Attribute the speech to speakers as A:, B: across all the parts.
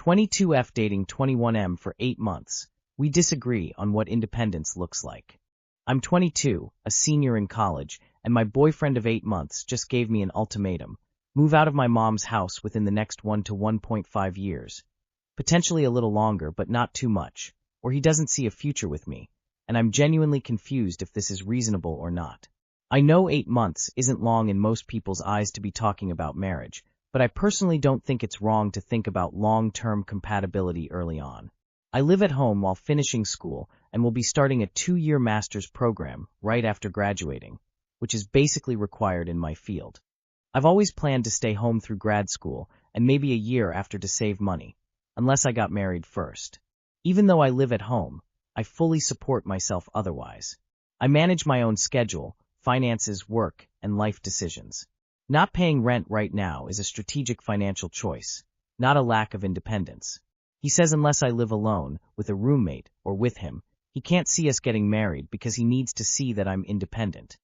A: 22F dating 21M for 8 months. We disagree on what independence looks like. I'm 22, a senior in college, and my boyfriend of 8 months just gave me an ultimatum. Move out of my mom's house within the next 1 to 1.5 years. Potentially a little longer, but not too much, or he doesn't see a future with me, and I'm genuinely confused if this is reasonable or not. I know 8 months isn't long in most people's eyes to be talking about marriage, but I personally don't think it's wrong to think about long-term compatibility early on. I live at home while finishing school and will be starting a 2-year master's program right after graduating, which is basically required in my field. I've always planned to stay home through grad school and maybe a year after to save money, unless I got married first. Even though I live at home, I fully support myself otherwise. I manage my own schedule, finances, work, and life decisions. Not paying rent right now is a strategic financial choice, not a lack of independence. He says unless I live alone, with a roommate, or with him, he can't see us getting married because he needs to see that I'm independent.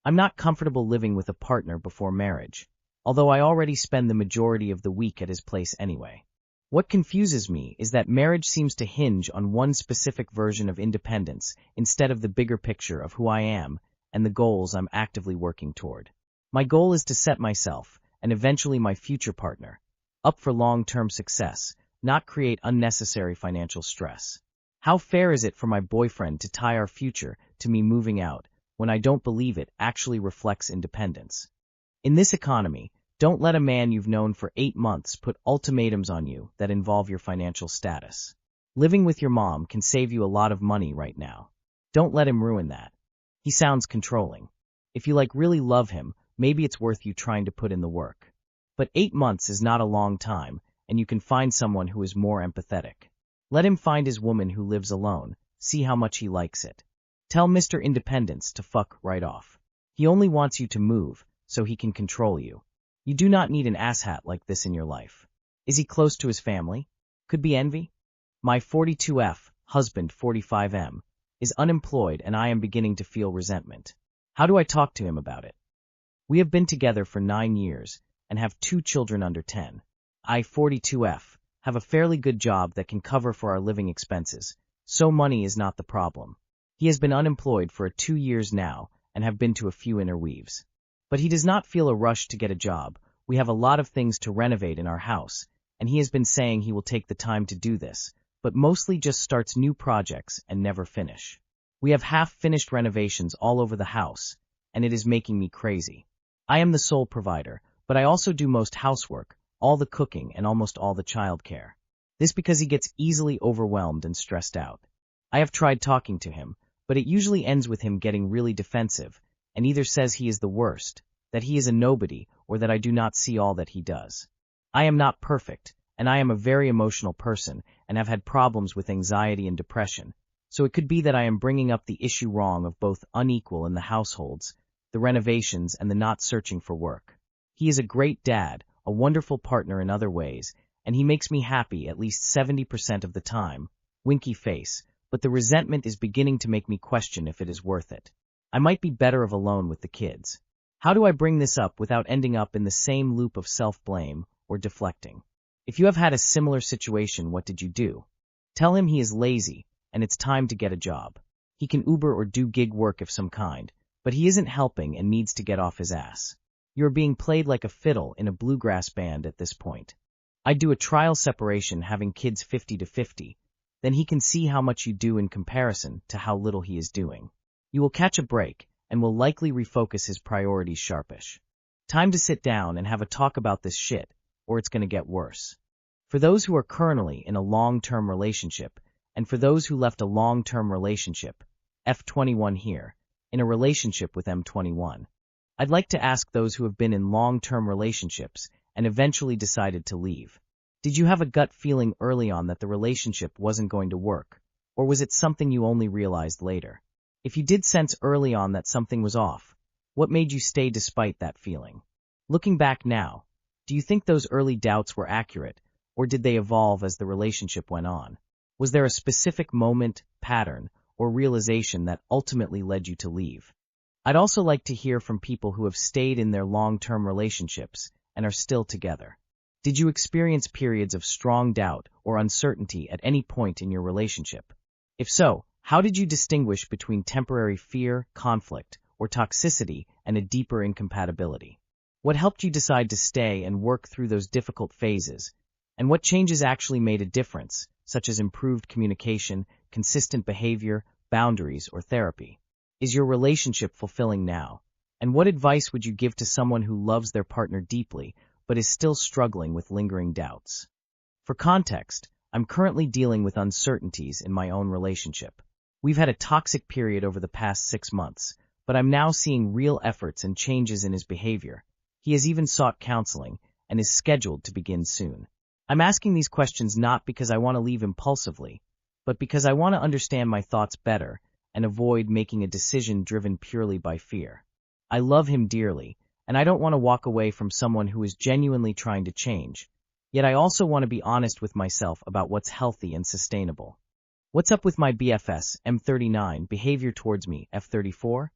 A: I'm not comfortable living with a partner before marriage, although I already spend the majority of the week at his place anyway. What confuses me is that marriage seems to hinge on one specific version of independence instead of the bigger picture of who I am and the goals I'm actively working toward. My goal is to set myself, and eventually my future partner, up for long-term success, not create unnecessary financial stress. How fair is it for my boyfriend to tie our future to me moving out when I don't believe it actually reflects independence? In this economy, don't let a man you've known for 8 months put ultimatums on you that involve your financial status. Living with your mom can save you a lot of money right now. Don't let him ruin that. He sounds controlling. If you really love him, maybe it's worth you trying to put in the work. But 8 months is not a long time, and you can find someone who is more empathetic. Let him find his woman who lives alone, see how much he likes it. Tell Mr. Independence to fuck right off. He only wants you to move, so he can control you. You do not need an asshat like this in your life. Is he close to his family? Could be envy? My 42F, husband 45M, is unemployed and I am beginning to feel resentment. How do I talk to him about it? We have been together for 9 years and have 2 children under 10. I, 42F, have a fairly good job that can cover for our living expenses, so money is not the problem. He has been unemployed for 2 years now and have been to a few interweaves. But he does not feel a rush to get a job. We have a lot of things to renovate in our house, and he has been saying he will take the time to do this, but mostly just starts new projects and never finish. We have half-finished renovations all over the house, and it is making me crazy. I am the sole provider, but I also do most housework, all the cooking, and almost all the childcare. This because he gets easily overwhelmed and stressed out. I have tried talking to him, but it usually ends with him getting really defensive, and either says he is the worst, that he is a nobody, or that I do not see all that he does. I am not perfect, and I am a very emotional person, and have had problems with anxiety and depression, so it could be that I am bringing up the issue wrong of both unequal in the households, the renovations, and the not searching for work. He is a great dad, a wonderful partner in other ways, and he makes me happy at least 70% of the time, winky face, but the resentment is beginning to make me question if it is worth it. I might be better off alone with the kids. How do I bring this up without ending up in the same loop of self-blame or deflecting? If you have had a similar situation, what did you do? Tell him he is lazy, and it's time to get a job. He can Uber or do gig work of some kind, but he isn't helping and needs to get off his ass. You're being played like a fiddle in a bluegrass band at this point. I'd do a trial separation having kids 50-50, then he can see how much you do in comparison to how little he is doing. You will catch a break, and will likely refocus his priorities sharpish. Time to sit down and have a talk about this shit, or it's gonna get worse. For those who are currently in a long-term relationship, and for those who left a long-term relationship, F21 here, in a relationship with M21. I'd like to ask those who have been in long-term relationships and eventually decided to leave. Did you have a gut feeling early on that the relationship wasn't going to work, or was it something you only realized later? If you did sense early on that something was off, what made you stay despite that feeling? Looking back now, do you think those early doubts were accurate, or did they evolve as the relationship went on? Was there a specific moment, pattern, or realization that ultimately led you to leave? I'd also like to hear from people who have stayed in their long-term relationships and are still together. Did you experience periods of strong doubt or uncertainty at any point in your relationship? If so, how did you distinguish between temporary fear, conflict, or toxicity and a deeper incompatibility? What helped you decide to stay and work through those difficult phases? And what changes actually made a difference, such as improved communication, consistent behavior, boundaries, or therapy? Is your relationship fulfilling now? And what advice would you give to someone who loves their partner deeply but is still struggling with lingering doubts? For context, I'm currently dealing with uncertainties in my own relationship. We've had a toxic period over the past 6 months, but I'm now seeing real efforts and changes in his behavior. He has even sought counseling and is scheduled to begin soon. I'm asking these questions not because I want to leave impulsively, but because I want to understand my thoughts better and avoid making a decision driven purely by fear. I love him dearly, and I don't want to walk away from someone who is genuinely trying to change. Yet I also want to be honest with myself about what's healthy and sustainable. What's up with my BFS, M39, behavior towards me, F34?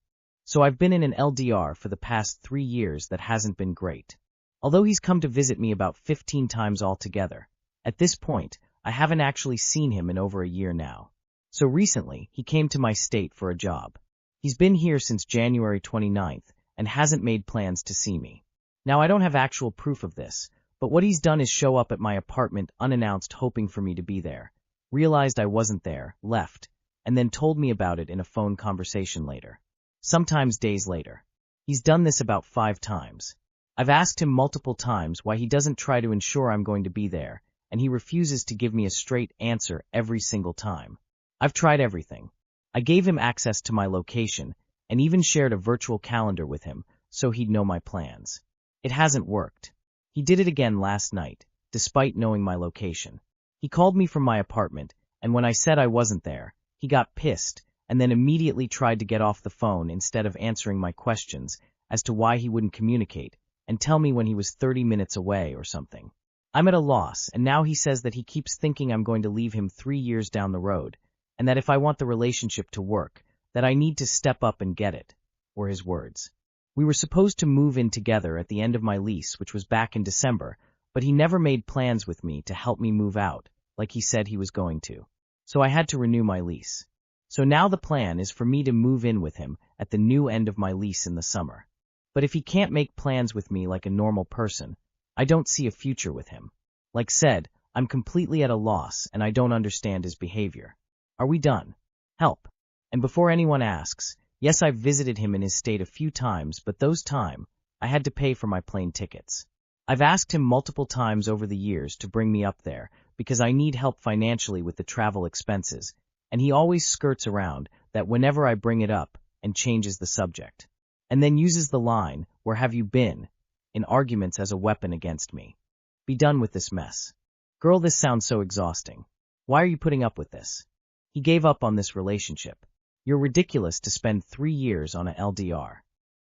A: So I've been in an LDR for the past 3 years that hasn't been great. Although he's come to visit me about 15 times altogether, at this point, I haven't actually seen him in over a year now. So recently, he came to my state for a job. He's been here since January 29th and hasn't made plans to see me. Now I don't have actual proof of this, but what he's done is show up at my apartment unannounced hoping for me to be there, realized I wasn't there, left, and then told me about it in a phone conversation later. Sometimes days later. He's done this about 5 times. I've asked him multiple times why he doesn't try to ensure I'm going to be there, and he refuses to give me a straight answer every single time. I've tried everything. I gave him access to my location and even shared a virtual calendar with him so he'd know my plans. It hasn't worked. He did it again last night, despite knowing my location. He called me from my apartment, and when I said I wasn't there, he got pissed and then immediately tried to get off the phone instead of answering my questions as to why he wouldn't communicate and tell me when he was 30 minutes away or something. I'm at a loss, and now he says that he keeps thinking I'm going to leave him 3 years down the road, and that if I want the relationship to work, that I need to step up and get it, were his words. We were supposed to move in together at the end of my lease, which was back in December, but he never made plans with me to help me move out, like he said he was going to. So I had to renew my lease. So now the plan is for me to move in with him at the new end of my lease in the summer. But if he can't make plans with me like a normal person, I don't see a future with him. Like said, I'm completely at a loss and I don't understand his behavior. Are we done? Help. And before anyone asks, yes, I've visited him in his state a few times, but those times, I had to pay for my plane tickets. I've asked him multiple times over the years to bring me up there because I need help financially with the travel expenses, and he always skirts around that whenever I bring it up and changes the subject, and then uses the line, "Where have you been?" in arguments as a weapon against me. Be done with this mess. Girl, this sounds so exhausting. Why are you putting up with this? He gave up on this relationship. You're ridiculous to spend 3 years on a LDR.